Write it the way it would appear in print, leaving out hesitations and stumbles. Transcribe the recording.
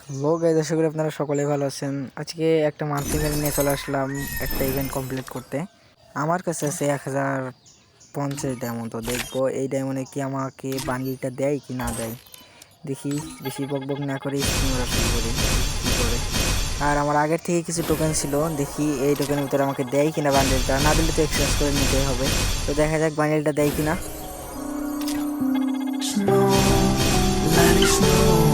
Hello guys, আশা করি আপনারা সকলে ভালো আছেন। আজকে একটা মান্থলি ইভেন্ট নিয়ে চলে আসলাম, একটা ইভেন্ট কমপ্লিট করতে। আমার কাছে আছে 1050 ডায়মন্ড। তো দেখবো এই ডায়মন্ডে কি আমাকে বান্ডিলটা দেয় কি না দেয়। দেখি, বেশি বকবক না করে স্ক্রিন মারা শুরু করি, দেখি কি করে। আর আমার আগের থেকে কিছু টোকেন ছিল, দেখি এই টোকেনের ভিতরে আমাকে দেয় কিনা বান্ডিলটা। না দিলে তো এক্সচেঞ্জ করে নিতেই হবে। তো দেখা যাক বান্ডিলটা দেয় কিনা। Snow, let it snow.